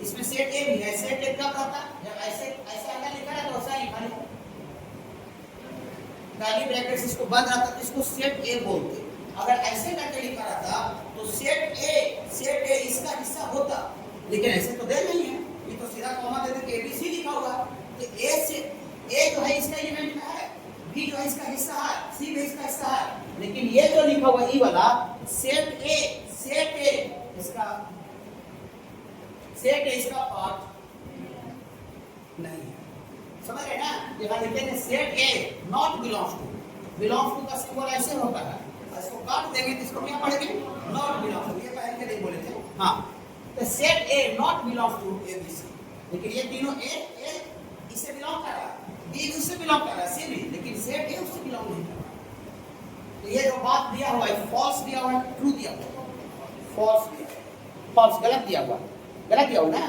इसमें सेट ए भी है। सेट ए कब रहता है? जब ऐसे ऐसे अंदर लिखा है तो ऐसा लिखा है, कर्ली ब्रैकेट्स इसको बंद रहता तो इसको सेट ए बोलते। अगर ऐसे करके लिखा रहता तो सेट ए इसका हिस्सा होता, लेकिन ऐसे तो दे नहीं है, ये तो सीधा कॉमा दे दे के एबीसी लिखा हुआ। तो ए से ए जो है इसका एलिमेंट में है, बी जो है इसका हिस्सा है, सी भी इसका हिस्सा है, लेकिन ये जो लिखा हुआ ई वाला सेट ए इसका पार्ट नहीं है। समझ रहे ना? यहाँ लिखेंगे set A not belongs to का सिंबल ऐसे होता है, इसको काट देंगे तो इसको क्या पढ़ेंगे? Not belongs to. ये पहले के नहीं बोले थे। हाँ, तो set A not belongs to A B C, लेकिन ये तीनों ए इससे बिलोंग कर रहा है, बी उससे बिलोंग कर रहा है, सी भी, लेकिन सेट ए उससे बिलोंग नहीं कर रहा। तो ये जो बात दिया हुआ है फॉल्स दिया हुआ है, ट्रू दिया हुआ है, फॉल्स दिया, फॉल्स गलत दिया हुआ, गलत दिया हुआ ना।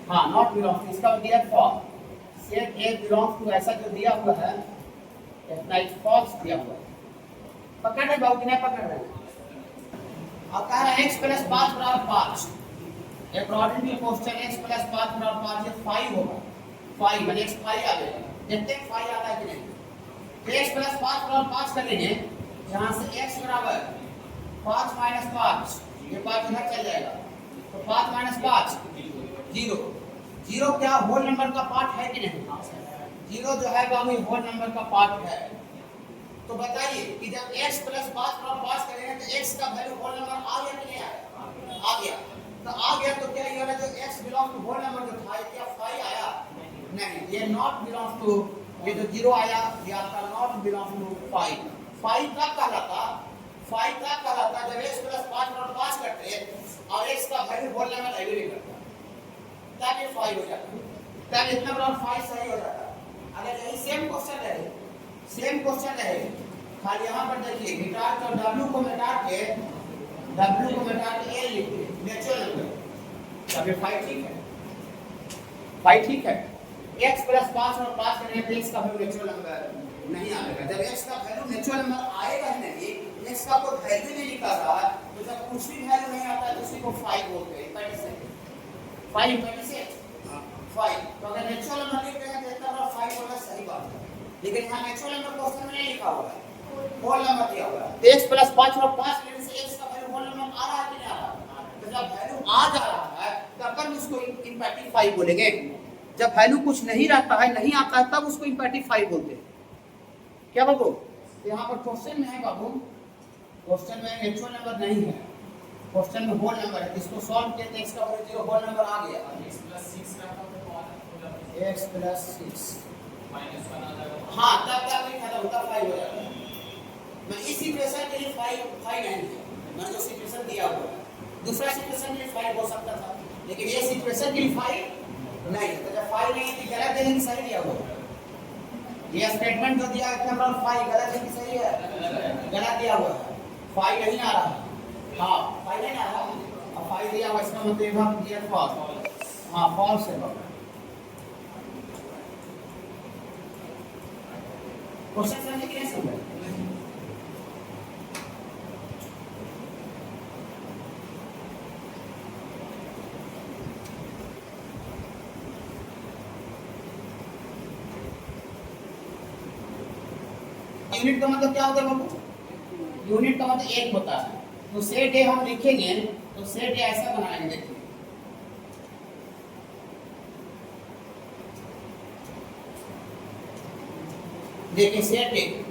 हाँ, नॉट बिलोंग्स टू, इसका दिया false. Set A belongs to ऐसा जो दिया हुआ है राइट, फॉल्स दिया हुआ है। पकड़ रहे बाबू कि नहीं पकड़ रहे? अब कह रहे हैं x + 5 = 5। एक प्रोबेबिलिटी क्वेश्चन x + 5 = 5 ये 5 होगा, 5 माने x 5 आ जाएगा। देखते हैं 5 आता है कि नहीं। तो x + 5 = 5 कर लेंगे, जहां से x बराबर 5 - 5, ये 5 इधर चल जाएगा, तो 5 - 5 0। 0 क्या होल नंबर का पार्ट है कि नहीं? 0 जो है बाबू होल नंबर का पार्ट है। तो बताइए कि जब x + 5 = 5 करेंगे तो x का वैल्यू होल नंबर आ गया कि नहीं आया? आ गया। तो आ गया तो क्या ये वाला जो x belong to whole number जो था क्या 5 आया? नहीं, ये नॉट बिलोंग्स टू, ये जो 0 आया ये आपका नॉट बिलोंग्स टू 5। 5 कब कहलाता? 5 कब कहलाता जब x + 5 = 5 करते और x का वैल्यू होल नंबर एग्री नहीं करता, तब ये 5 हो जाता, तब इतना बड़ा 5 सही हो जाता। अगर यही सेम क्वेश्चन रहे, खाली यहाँ पर देखिए मिटा कर w को मिटा के a लिख दे नेचुरल नंबर, तब ये 5 ठीक है, 5 ठीक है। x + 5 = 5 करने पे x का वैल्यू नेचुरल नंबर नहीं आएगा। जब x का वैल्यू नेचुरल नंबर आएगा ही नहीं, x का कोई वैल्यू नहीं लिखा रहा, तो जब कुछ भी वैल्यू नहीं आता है तो उसी को 5 बोलते हैं। 5 तो अगर नेचुरल नंबर लिखते हैं तो इतना बड़ा 5 होना सही बात है, लेकिन यहाँ नेचुरल नंबर क्वेश्चन में नहीं लिखा हुआ है, होल नंबर दिया हुआ है। तो x + 5 = 5 लेने से x का वैल्यू होल नंबर आ रहा है कि नहीं आ रहा? तो जब वैल्यू आ जा रहा है तब अपन उसको इंपैक्टिव 5 बोलेंगे। जब वैल्यू कुछ नहीं रहता है, नहीं आता है, तब उसको इंपैक्टिव 5 बोलते हैं। क्या बाबू? तो यहाँ पर क्वेश्चन में है बाबू, क्वेश्चन में नेचुरल नंबर नहीं है, क्वेश्चन में होल नंबर है। इसको सॉल्व किया तो x का वैल्यू 0 होल नंबर आ गया। x + 6 -1 आ जाएगा। हाँ, तब लिखा था उतना 5 हो जाएगा। मैं इस इक्वेशन के लिए 5 नहीं है, मैं जो सिचुएशन दिया हुआ है, दूसरा सिचुएशन के लिए 5 हो सकता था, लेकिन ये सिचुएशन के लिए 5 नहीं है। तो जब 5 नहीं है तो गलत देने की सही दिया हुआ है। ये स्टेटमेंट जो दिया है नंबर 5 गलत है कि सही है? गलत दिया हुआ है, 5 नहीं आ रहा। हाँ, 5 नहीं आ रहा, अब 5 दिया हुआ, इसका मतलब ये दिया फॉल्स। हाँ, फॉल्स है। क्वेश्चन समझे कि नहीं समझे? यूनिट का मतलब क्या होता है बाबू? यूनिट का मतलब एक होता है। तो सेट ए हम लिखेंगे तो सेट ए ऐसा बनाएंगे, देखिए देखिए सेट ए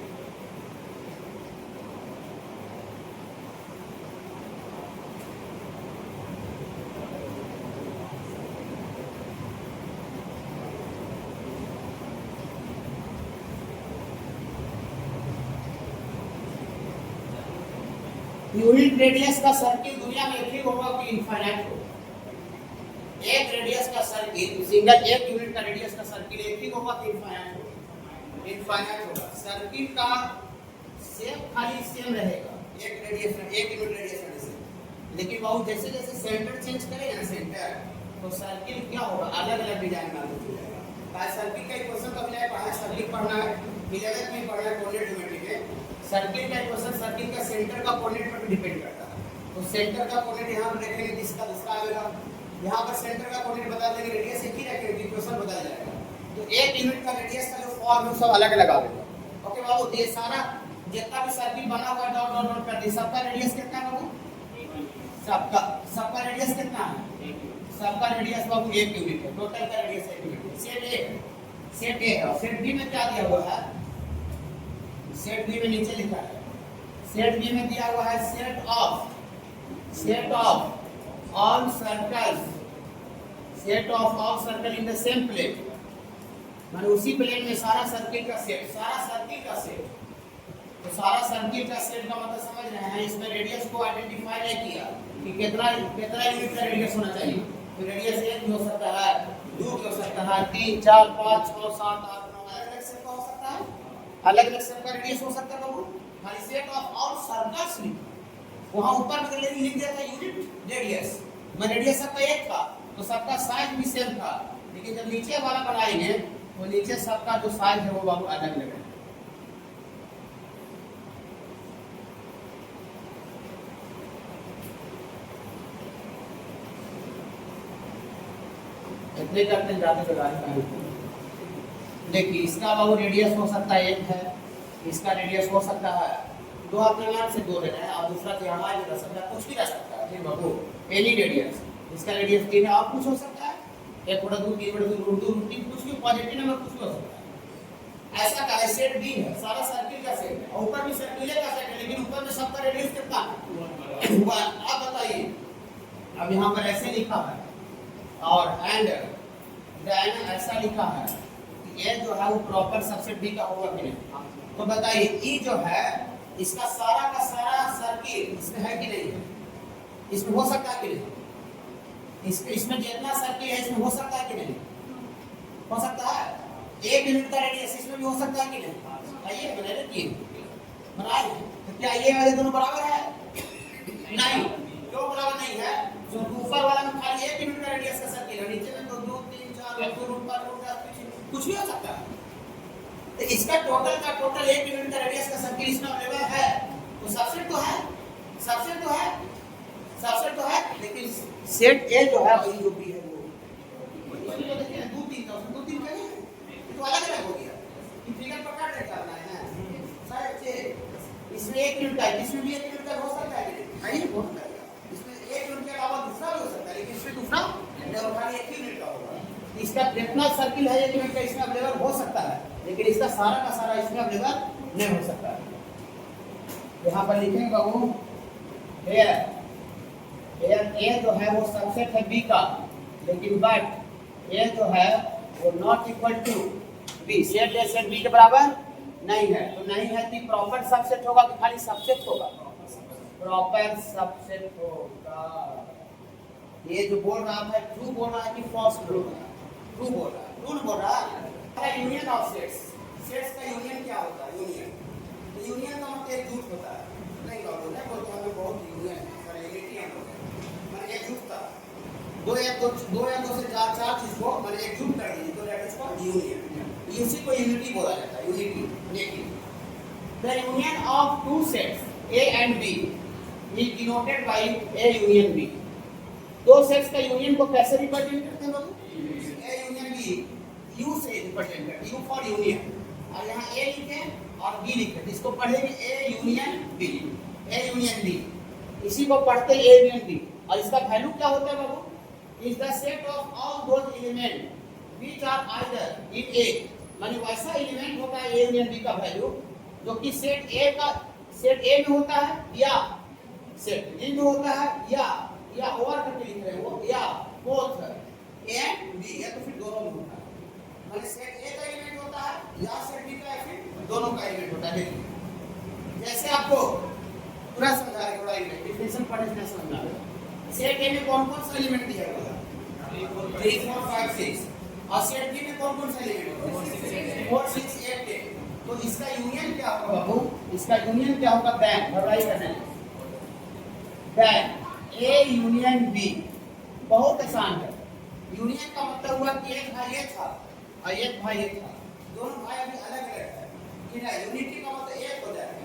यूनिट रेडियस का सर्किल दुनिया में एक ही होगा कि इनफाइनाइट होगा। एक रेडियस का सर्किल सिंगल एक यूनिट का रेडियस का सर्किल एक ही होगा कि इनफाइनाइट होगा। इनफाइनाइट होगा। सर्किल का शेप खाली सेम रहेगा, एक रेडियस एक यूनिट रेडियस से, लेकिन वो जैसे जैसे सेंटर चेंज करेगा ना सेंटर, तो सर्किल क्या होगा, अलग अलग डिजाइन में हो जाएगा। आज सर्किल का इक्वेशन कब जाए पढ़ा, सर्किल पढ़ना है 11th में पढ़ना है कोऑर्डिनेट ज्योमेट्री में। सर्किल का इक्वेशन सर्किल का सेंटर का कोऑर्डिनेट पर डिपेंड करता है। तो सेंटर का कोऑर्डिनेट यहां पर रखेंगे जिसका दूसरा आएगा, यहां पर सेंटर का कोऑर्डिनेट बता देंगे, रेडियस एक ही रखेंगे, इक्वेशन बदल जाएगा। तो एक यूनिट का रेडियस का जो फॉर्म है सब अलग अलग आएगा। ओके बाबू, ये सारा जितना भी सर्किल बना हुआ है डॉट डॉट डॉट करके सबका रेडियस कितना है बाबू? सबका रेडियस कितना है? सबका रेडियस बाबू एक यूनिट है। टोटल का रेडियस एक यूनिट है। सेट ए है। सेट बी में क्या दिया हुआ है? सेट बी में नीचे लिखा है, सेट बी में दिया हुआ है set of all circles, set of all circle in the same plane, माने उसी प्लेन में सारा सर्किल का सेट, सारा सर्किल का सेट। तो सारा सर्किल का सेट का मतलब समझ रहे हैं, इसमें रेडियस को आइडेंटिफाई नहीं किया कि कितना यूनिट का रेडियस होना चाहिए। तो रेडियस 1 भी हो सकता है, 2 भी हो सकता है, 3 4 5 6 7 8 9 अलग-अलग सेट का हो सकता है, अलग-अलग सेट का रेडियस हो सकता है बाबू। खाली सेट ऑफ ऑल सर्कल्स लिखा, वहां ऊपर में लिख दिया था यूनिट रेडियस। मैं रेडियस सबका एक था तो सबका साइज भी सेम था, लेकिन जब नीचे वाला बनाएंगे तो नीचे सबका जो साइज है वो बाबू अलग अलग है। इतने करते ज्यादा लगाए। देखिए इसका बाबू रेडियस हो सकता है 1 है, इसका रेडियस हो सकता है 2, अपने मान से 2 ले रहे हैं, और दूसरा तो यहाँ भी रह सकता है, कुछ भी रह सकता है। ठीक बाबू, एनी रेडियस, इसका रेडियस 3 है, और कुछ हो सकता है 1/2 3/2 3 कुछ भी पॉजिटिव नंबर कुछ भी हो सकता है। ऐसा का सेट बी है, सारा सर्किल का सेट है, और ऊपर भी सर्किल का सेट है, लेकिन ऊपर में सबका रेडियस कितना है? 1। आप बताइए, अब यहाँ पर ऐसे लिखा है और एंड देन ऐसा लिखा है, ये जो है वो प्रॉपर सबसेट बी का होगा कि नहीं? तो बताइए ई जो है इसका सारा का सारा सर्किल इसमें है कि नहीं? इसमें हो सकता है कि नहीं? इसमें जितना सर्किल है इसमें हो सकता है कि नहीं? हो सकता है। 1 यूनिट का रेडियस इसमें भी हो सकता है कि नहीं? आइए बना लीजिए, बनाइए। तो क्या ये वाले दोनों बराबर है? नहीं। क्यों बराबर नहीं है? जो ऊपर वाला में खाली 1 यूनिट का रेडियस का सर्किल है, नीचे में तो 2 3 4 कुछ भी हो सकता है। तो इसका टोटल का टोटल 1 यूनिट का रेडियस का सर्किल इसमें अवेलेबल है, तो सबसेट तो है, सबसेट तो है, सबसेट तो है। लेकिन सेट ए जो है वही जो बी है वो देखिए 2 3 का 2 3 का है, तो अलग अलग हो गया। ये फिगर पकड़ ले करना है सर। इसमें 1 यूनिट का, इसमें भी 1 यूनिट का हो सकता है नहीं? नहीं हो सकता। इसमें 1 यूनिट के अलावा दूसरा भी हो सकता है, लेकिन इसमें दूसरा और खाली 1 यूनिट का होगा। इसका जितना सर्किल है 1 यूनिट का इसमें अवेलेबल हो सकता है, लेकिन इसका सारा का सारा इसमें अवेलेबल नहीं हो सकता है। यहाँ पर लिखेंगे बाबू हेयर ए जो है वो सबसेट है बी का, लेकिन बट ए जो है वो not equal to B, set B के बराबर नहीं है। तो नहीं है कि प्रॉपर सबसेट होगा कि खाली सबसेट होगा? प्रॉपर सबसेट होगा। ये जो बोल रहा है ट्रू बोल रहा है कि फॉल्स बोल रहा है? ट्रू बोल रहा है। ट्रू बोल रहा है। यूनियन ऑफ सेट्स, सेट्स का यूनियन क्या होता है? यूनियन, तो यूनियन का मतलब एक जुट होता है। नहीं बाबू नहीं बोलते, हमें बहुत यूनियन है सर, यूनिटी है मतलब एक जुट था, दो या दो से चार चीज को मतलब एक जुट कर दी तो दैट इज कॉल्ड यूनियन। इसी को यूनिटी बोला जाता है, यूनिटी। लेकिन The union of two sets A and B is denoted by A union B. दो सेट्स का यूनियन को कैसे रिप्रेजेंट करते हैं बाबू? A union B U से रिप्रेजेंट करते हैं, U फॉर यूनियन। और यहाँ A लिखे और B लिखे, इसको पढ़ेंगे A union B, A union B, इसी को पढ़ते A यूनियन B। और इसका वैल्यू क्या होता है बाबू? Is the set of all those elements which are either in A, माने वैसा एलिमेंट होता है A यूनियन B का वैल्यू जो कि सेट A में होता है या सेट B में होता है या ओवर करके लिख रहे हो या बोथ A एंड B, या तो फिर दोनों में होता है। माने सेट A का एलिमेंट होता है या सेट B का, फिर दोनों का एलिमेंट होता है। जैसे आपको पूरा समझा रहे, थोड़ा डिफिनेशन पढ़ने से समझना है। सेट A में कौन-कौन सा एलिमेंट दिया हुआ है? 3 4 5 6। और सेट B में कौन-कौन सा एलिमेंट होगा? 4 6 8 10। तो इसका यूनियन क्या होगा बाबू? इसका यूनियन क्या होगा? बैंक घबराई करना है, बैंक A यूनियन B। बहुत आसान है। यूनियन का मतलब हुआ कि एक भाई ये था और एक भाई ये था, दोनों भाई अभी अलग अलग है कि ना। यूनिटी का मतलब एक हो जाएगा,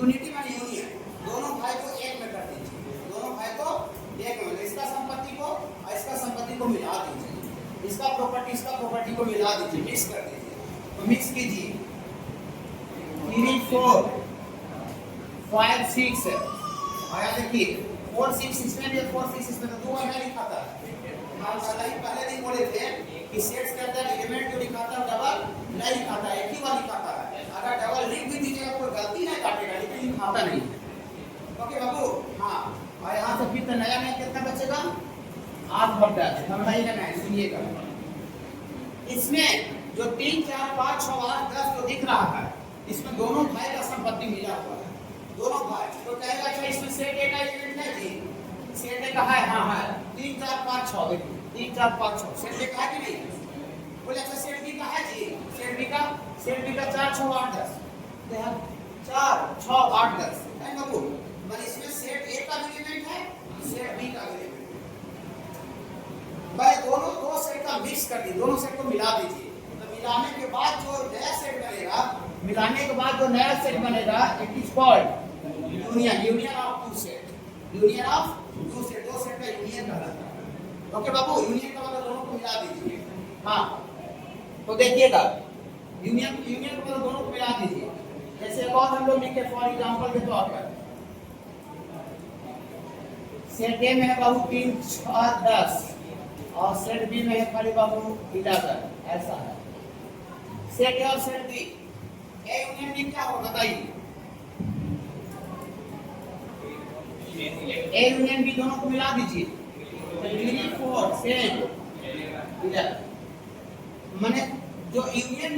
यूनिटी माने यूनियन, दोनों भाई को एक में कर दीजिए, दोनों भाई को एक में, इसका संपत्ति को और इसका संपत्ति को मिला दीजिए, इसका प्रॉपर्टी को मिला दीजिए, मिक्स कर दीजिए। तो मिक्स कीजिए 3 4 5 6 आया, देखिए 4 6 इसमें भी 4 6 इसमें, तो दो बार लिखा था। हम पहले दिन बोले थे कि सेट्स के अंदर एलिमेंट जो लिखा था डबल नहीं लिखा था, एक ही बार लिखा था। अगर डबल लिख भी दीजिएगा कोई गलती नहीं काटेगा, लेकिन लिखाता नहीं। ओके बाबू, हाँ। और यहाँ से फिर नया कितना बचेगा? 8 घंटा। समझाइएगा नहीं, सुनिएगा। इसमें जो 3 4 5 6 8 10 जो दिख रहा है, इसमें दोनों भाई का संपत्ति मिला हुआ है, दोनों भाई। तो कहेगा अच्छा इसमें सेट A का एलिमेंट है जी, सेट A का है, हाँ है, 3 4 5 6, 3 4 5 6 सेट A का है कि नहीं? बोले अच्छा सेट B का है जी, सेट B का 4 6 8 10, तो यहाँ 4 6 8 10 है बाबू। मतलब इसमें सेट A का भी एलिमेंट है, सेट B का भी एलिमेंट है। भाई दोनों दो सेट का मिक्स कर दीजिए, दोनों सेट को मिला दीजिए। तो मिलाने के बाद जो नया सेट बनेगा, it is called union of two set, दो सेट का यूनियन कहलाता है। ओके बाबू, यूनियन का मतलब दोनों को मिला दीजिए। हाँ, तो देखिएगा यूनियन का मतलब दोनों को मिला दीजिए। जैसे एक और हम लोग लिखे फॉर एग्जांपल के तौर पर, सेट A में है बाबू 3 6 10 और सेट B में है खाली बाबू 11, ऐसा है। सेट A और set B, A union B क्या होगा बताइए? A यूनियन B दोनों को मिला दीजिए, 3 4 7 11। माने जो यूनियन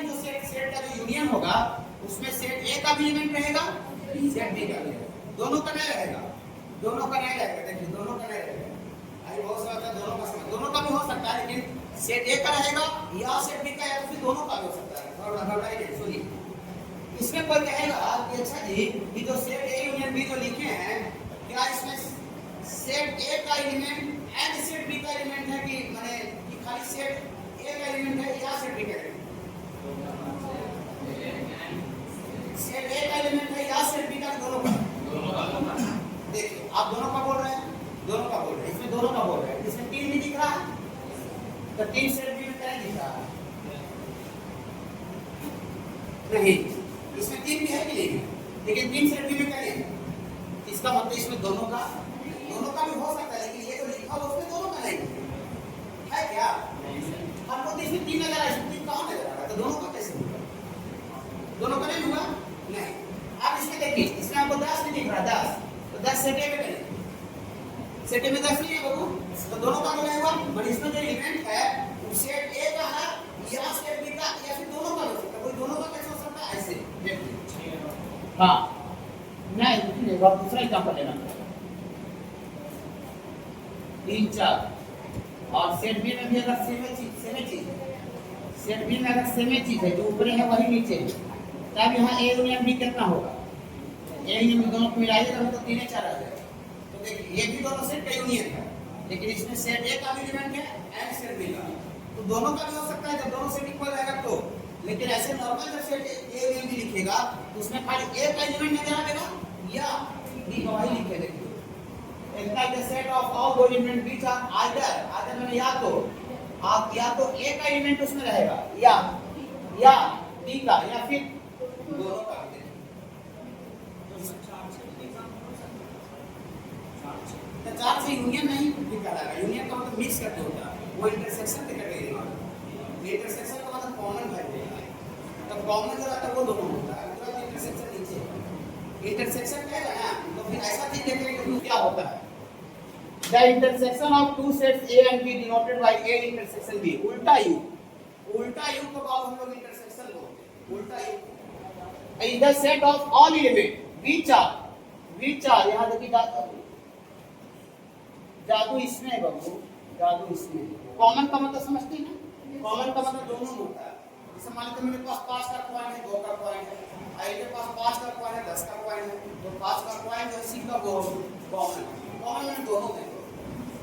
जो सेट का जो यूनियन होगा, उसमें सेट A का भी एलिमेंट रहेगा, सेट B का भी, दोनों का नहीं रहेगा, दोनों का नहीं रहेगा। देखिए दोनों का नहीं रहेगा, अरे बहुत सारा दोनों का भी हो सकता है, लेकिन सेट A का रहेगा या सेट B का, या फिर दोनों का भी हो सकता है। सुनिए, इसमें कोई कहेगा कि अच्छा जी ये जो सेट A यूनियन B जो लिखे हैं, क्या इसमें सेट A का एलिमेंट एंड सेट B का एलिमेंट है कि माने कि खाली सेट A का एलिमेंट है या सेट B का एलिमेंट? सेट A का एलिमेंट है या सेट B का, दोनों का। देखिए आप दोनों का बोल रहे हैं, दोनों का बोल रहे हैं, इसमें दोनों का बोल रहे हैं। इसमें 3 भी दिख रहा है, तो 3 सेट B में क्या दिख रहा है? नहीं, इसमें 3 भी है कि नहीं? लेकिन 3 सेट B में क्या है? इसका मतलब इसमें दोनों का भी हो सकता है, लेकिन ये जो लिखा हुआ उसमें दोनों का नहीं है क्या? हमको तो इसमें 3 नजर आया, इसमें 3 कहाँ नजर आ रहा है? तो दोनों का कैसे होगा? दोनों का नहीं होगा, नहीं। आप इसमें देखिए, इसमें आपको 10 नहीं दिख रहा, 10, तो 10 सेट A में करें, सेट A में 10 नहीं है बाबू, तो दोनों का तो नहीं हुआ। बट इसमें जो एलिमेंट है वो सेट A का है या सेट B का, या फिर दोनों का हो सकता है। कोई दोनों का कैसे हो सकता है? ऐसे देखिए, हाँ नहीं, दूसरा एग्जांपल लेना, 3 4 और सेट B में भी अगर सेम चीज सेट B में अगर सेम चीज है, जो ऊपर है वही नीचे है, तब यहाँ A यूनियन B कितना होगा? A यूनियन दोनों को मिलाइएगा तो 3 4 आ जाएगा। तो देखिए ये भी दोनों सेट का यूनियन है, लेकिन इसमें सेट A का भी एलिमेंट है एंड सेट B का, तो दोनों का भी हो सकता है। जब दोनों सेट इक्वल रहेगा तो लेकिन ऐसे नॉर्मल जब सेट ए में भी लिखेगा तो उसमें खाली एक एलिमेंट नजर आएगा या बी का वही लिखे देखिए इनका द सेट ऑफ ऑल दो एलिमेंट बीच आर आइदर मैंने या तो आप या तो ए का एलिमेंट उसमें रहेगा या बी का या फिर दोनों का तो चार से यूनियन नहीं कहलाएगा यूनियन का मतलब मिक्स करके होता है वो इंटरसेक्शन के करके इंटरसेक्शन का मतलब कॉमन है तो कॉमन जो रहता है वो दोनों होता है मतलब इंटरसेक्शन नीचे इंटरसेक्शन कहेगा ना तो फिर ऐसा चीज देखेंगे कि क्या होता है the intersection of two sets A and B denoted by A intersection B उल्टा यू को बाद हम लोग इंटरसेक्शन बोलते हैं उल्टा U is the set of all element which are यहां देखिए जादू इसमें है बाबू जादू इसमें कॉमन का मतलब समझते हैं ना कॉमन का मतलब दोनों होता है जैसे मान लो मेरे पास 5 का कॉइन है 2 का कॉइन है आई के पास 5 का कॉइन है 10 का कॉइन है तो 5 का कॉइन है इसी का कॉमन में दोनों में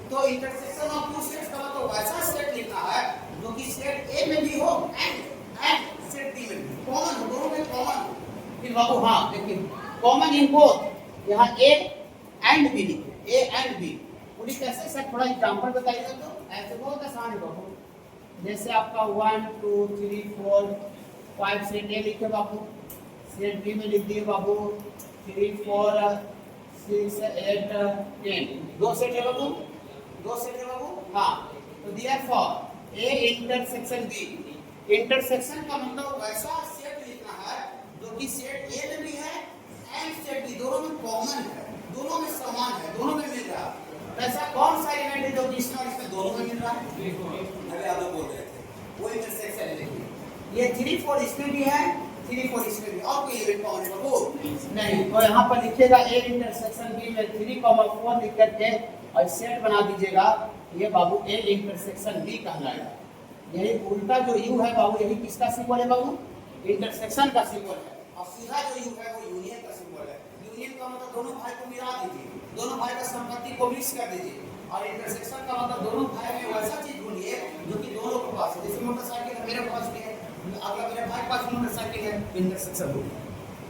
तो इंटरसेक्शन ऑफ टू सेट्स का मतलब वैसा सेट लिखना है जो कि सेट ए में भी हो एंड सेट बी में भी कॉमन हो दोनों में कॉमन हो फिर बाबू हां देखिए कॉमन इन बोथ यहां ए एंड बी लिखे ए एंड बी पूरी कैसे सर थोड़ा एग्जांपल बताइएगा तो ऐसे बहुत आसान है बाबू जैसे आपका 1 2 3 4 5 सेट ए लिखे बाबू सेट बी में लिख दिए बाबू 3 4 6 8 10 दो सेट है बाबू हां तो therefore A intersection B intersection का मतलब वैसा सेट लिखना है जो कि सेट ए में भी है एंड सेट बी दोनों में कॉमन है दोनों में समान है दोनों में मिल रहा है ऐसा कौन सा एलिमेंट है जो कि इसमें दोनों में मिल रहा है अभी आप लोग बोल रहे थे वो इंटरसेक्शन है देखिए ये 3 4 इसमें भी है 3 4 इसमें भी और कोई एलिमेंट कौन है वो नहीं तो यहाँ पर लिखिएगा ए इंटरसेक्शन बी में 3,4 लिख करके और सेट बना दीजिएगा ये बाबू ए इंटरसेक्शन बी कहलाएगा यही उल्टा जो यू है बाबू यही किसका सिंबल है बाबू इंटरसेक्शन का सिंबल है और सीधा जो यू है वो यूनियन का सिंबल है यूनियन का मतलब दोनों भाई को मिला दीजिए दोनों भाई का संपत्ति को मिक्स कर दीजिए और इंटरसेक्शन का मतलब दोनों भाई में वैसा चीज ढूंढिए जो कि दोनों के पास है जैसे मोटरसाइकिल है मेरे पास भी है अगला मेरे भाई के पास मोटरसाइकिल है इंटरसेक्शन हो गया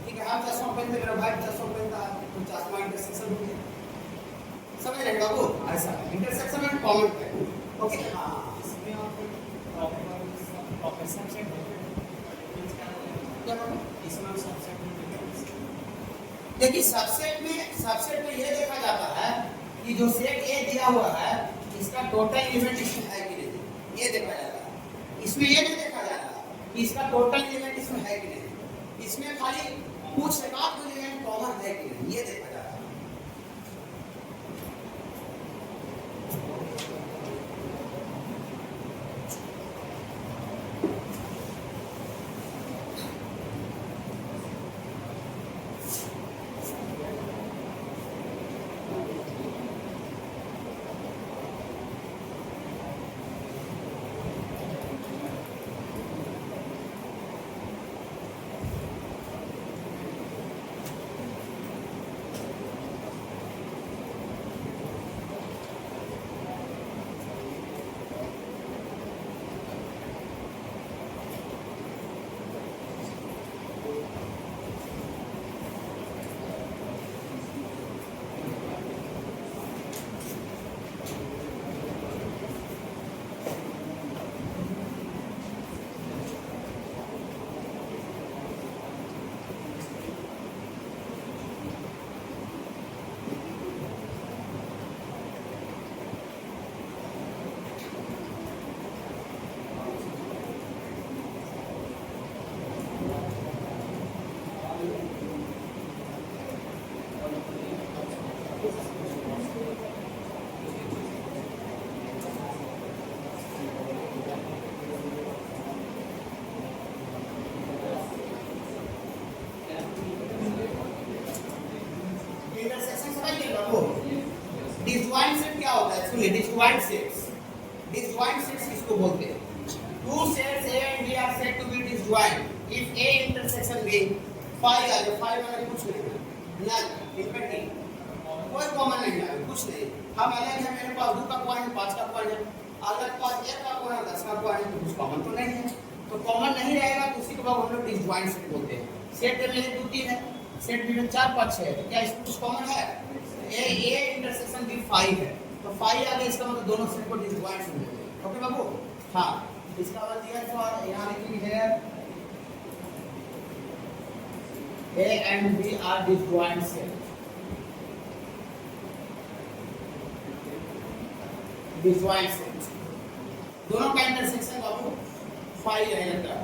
ठीक है हम चश्मा पहनते मेरा भाई चश्मा पहनता है तो चश्मा इंटरसेक्शन हो गया समझ रहे बाबू ऐसा इंटरसेक्शन में कॉमन है ओके हां इसमें आप प्रॉपर सबसेट क्या बाबू इसमें सबसेट देखिए सबसेट में ये देखा जाता है कि जो सेट ए दिया हुआ है इसका टोटल एलिमेंट इसमें है कि नहीं ये देखा जाता है इसमें ये नहीं देखा जाता कि इसका टोटल एलिमेंट इसमें है कि नहीं इसमें खाली कुछ एक आध एलिमेंट कॉमन है कि नहीं ये देखा जाता है डिसजॉइंट सेट क्या होता है सुनिए डिसजॉइंट सेट्स किसको बोलते हैं two sets A and B are said to be disjoint if A intersection B phi आ जो फाइव वाला कुछ नहीं ना इनमें कोई कॉमन नहीं है कुछ नहीं हम अलग है मेरे पास 2 का कॉइन 5 का कॉइन है अलग पास 1 का कॉइन 10 का कॉइन कुछ कॉमन तो नहीं है तो कॉमन नहीं रहेगा तो उसी के बाद हम लोग डिसजॉइंट सेट बोलते हैं। सेट में 1 2 3 है, सेट बी में 4 5 6 है, तो क्या इसमें कुछ कॉमन है? ए इंटरसेक्शन बी 5 है, तो 5 आ गया, इसका मतलब दोनों सेट को डिसजॉइंट सेट बोलते हैं। ओके बाबू, हाँ इसका मतलब दिया फॉर यहाँ लिखेंगे है A and B are disjoint set. Disjoint set. दोनों का इंटरसेक्शन बाबू 5 रहेगा।